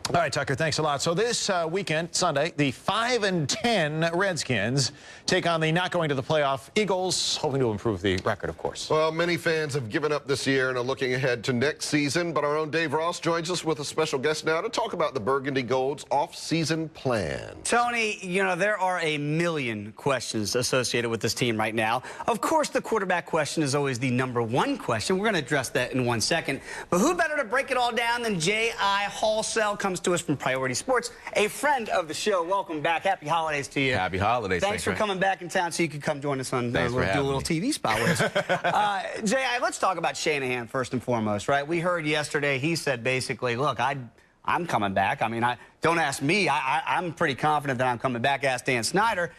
All right, Tucker, thanks a lot. So this weekend, Sunday, the 5-10 Redskins take on the not going to the playoff Eagles, hoping to improve the record, of course. Well, many fans have given up this year and are looking ahead to next season, but our own Dave Ross joins us with a special guest now to talk about the Burgundy Gold's off-season plan. Tony, you know, there are a million questions associated with this team right now. Of course, the quarterback question is always the #1 question. We're going to address that in 1 second. But who better to break it all down than J.I. Halsell? Comes to us from Priority Sports, a friend of the show. Welcome back. Happy holidays to you. Happy holidays. Thanks for coming back in town so you could come join us on do a little TV spot with us. J.I., let's talk about Shanahan first and foremost, right? We heard yesterday he said basically, look, I'm coming back. I mean, don't ask me. I'm pretty confident that I'm coming back. Ask Dan Snyder.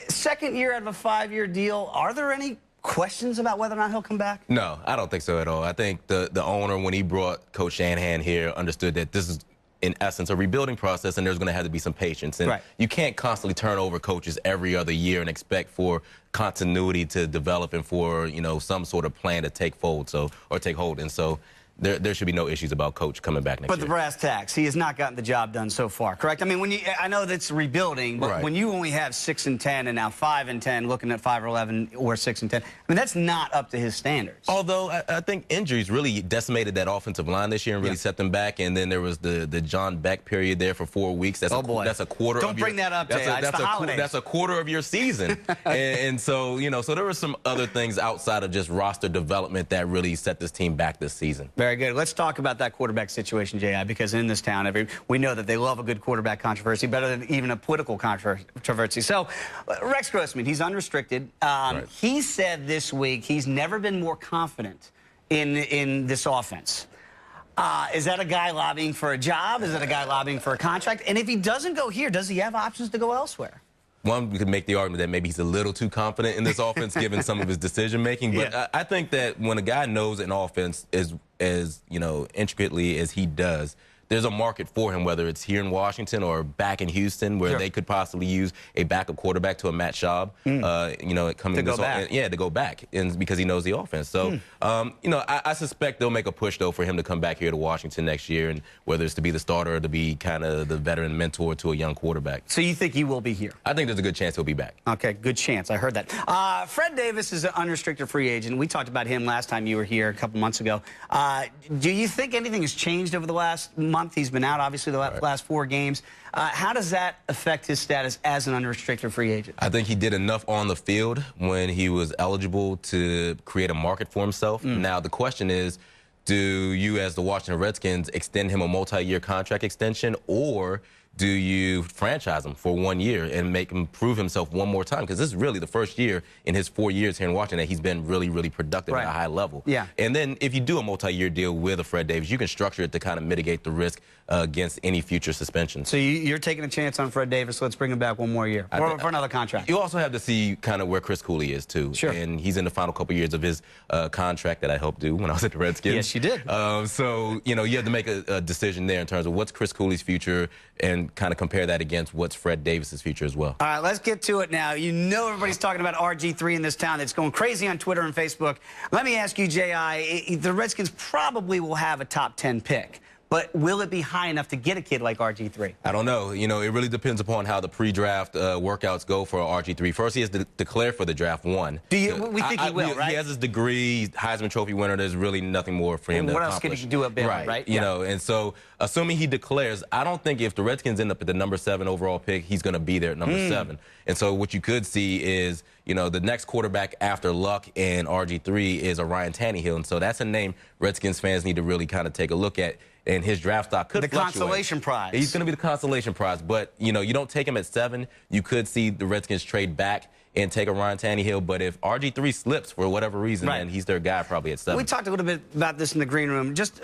Second year out of a 5-year deal. Are there any questions about whether or not he'll come back? No, I don't think so at all. I think the owner, when he brought Coach Shanahan here, understood that this is, in essence, a rebuilding process, and there's going to have to be some patience. And you can't constantly turn over coaches every other year and expect for continuity to develop and for, you know, some sort of plan to take hold. And so there should be no issues about Coach coming back next year. But the brass tacks, he has not gotten the job done so far, correct? I mean, I know that's rebuilding, but when you only have 6-10 and now 5-10, looking at 5-11 or 6-10, I mean, that's not up to his standards. Although I think injuries really decimated that offensive line this year and really set them back. And then there was the John Beck period there for 4 weeks. That's that's a quarter. Don't bring that up, Jay. That's a quarter of your season. and so, you know, so there were some other things outside of just roster development that really set this team back this season. Very good. Let's talk about that quarterback situation, J.I., because in this town, we know that they love a good quarterback controversy, better than even a political controversy. So, Rex Grossman, he's unrestricted. He said this week he's never been more confident in this offense. Is that a guy lobbying for a job? Is that a guy lobbying for a contract? And if he doesn't go here, does he have options to go elsewhere? One, we could make the argument that maybe he's a little too confident in this offense given some of his decision-making. But I think that when a guy knows an offense as you know, intricately as he does, there's a market for him, whether it's here in Washington or back in Houston, where they could possibly use a backup quarterback to a Matt Schaub, you know, coming to go back, and because he knows the offense. So, you know, I suspect they'll make a push, though, for him to come back here to Washington next year, and whether it's to be the starter or to be kind of the veteran mentor to a young quarterback. So you think he will be here? I think there's a good chance he'll be back. Okay, good chance. I heard that. Fred Davis is an unrestricted free agent. We talked about him last time you were here a couple months ago. Do you think anything has changed over the last month? He's been out, obviously, the last 4 games. How does that affect his status as an unrestricted free agent? I think he did enough on the field when he was eligible to create a market for himself. Now, the question is, do you, as the Washington Redskins, extend him a multi-year contract extension, or do you franchise him for 1 year and make him prove himself one more time? Because this is really the first year in his 4 years here in Washington that he's been really, really productive at a high level. And then if you do a multi-year deal with a Fred Davis, you can structure it to kind of mitigate the risk against any future suspension. So you're taking a chance on Fred Davis. Let's bring him back 1 more year for another contract. You also have to see kind of where Chris Cooley is, too. And he's in the final couple years of his contract that I helped do when I was at the Redskins. Yes, you did. So, you know, you have to make a decision there in terms of what's Chris Cooley's future and kind of compare that against what's Fred Davis's future as well. All right, let's get to it now. You know everybody's talking about RG3 in this town. It's going crazy on Twitter and Facebook. Let me ask you, J.I., the Redskins probably will have a top 10 pick. But will it be high enough to get a kid like RG3? I don't know. You know, it really depends upon how the pre-draft workouts go for RG3. First, he has to declare for the draft 1. We think he will, right? He has his degree, Heisman Trophy winner. There's really nothing more for him to accomplish. What else could he do at Baylor, right? You know, and so assuming he declares, I don't think if the Redskins end up at the #7 overall pick, he's going to be there at #7. And so what you could see is, you know, the next quarterback after Luck and RG3 is a Ryan Tannehill. And so that's a name Redskins fans need to really kind of take a look at. And his draft stock could fluctuate. The consolation prize. He's going to be the consolation prize. But, you know, you don't take him at 7. You could see the Redskins trade back and take a Ryan Tannehill. But if RG3 slips for whatever reason, then he's their guy probably at 7. We talked a little bit about this in the green room. Just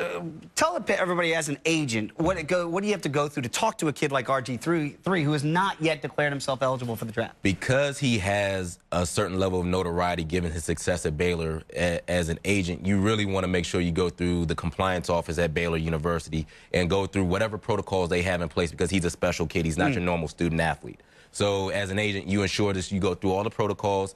tell everybody as an agent, what do you have to go through to talk to a kid like RG3 who has not yet declared himself eligible for the draft? Because he has a certain level of notoriety given his success at Baylor as an agent, you really want to make sure you go through the compliance office at Baylor University and go through whatever protocols they have in place, because he's a special kid. He's not your normal student athlete. So as an agent, you ensure this, you go through all the protocols.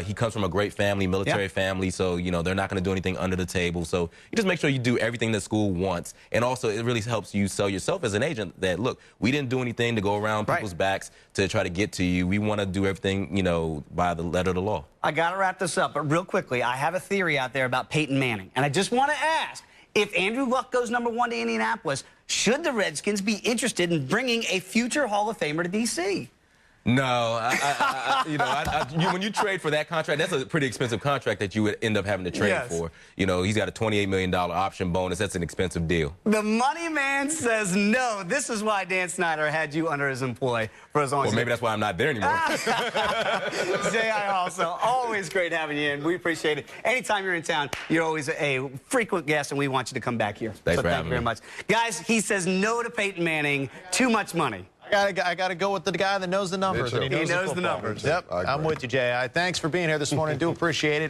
He comes from a great family, military family, so, you know, they're not going to do anything under the table. So you just make sure you do everything that school wants. And also, it really helps you sell yourself as an agent that, look, we didn't do anything to go around people's backs to try to get to you. We want to do everything, you know, by the letter of the law. I got to wrap this up, but real quickly, I have a theory out there about Peyton Manning. And I just want to ask, if Andrew Luck goes #1 to Indianapolis, should the Redskins be interested in bringing a future Hall of Famer to D.C.? No, when you trade for that contract, that's a pretty expensive contract that you would end up having to trade for. You know, he's got a $28 million option bonus. That's an expensive deal. The money man says no. This is why Dan Snyder had you under his employ for as long as. Or maybe that's why I'm not there anymore. J.I. Halsell, always great having you in. We appreciate it. Anytime you're in town, you're always a frequent guest, and we want you to come back here. Thanks so for thank having you very me. much. Guys, he says no to Peyton Manning. Too much money. I got to go with the guy that knows the numbers. Me too. And he knows the numbers. Yep, I'm with you, Jay. Thanks for being here this morning. Do appreciate it.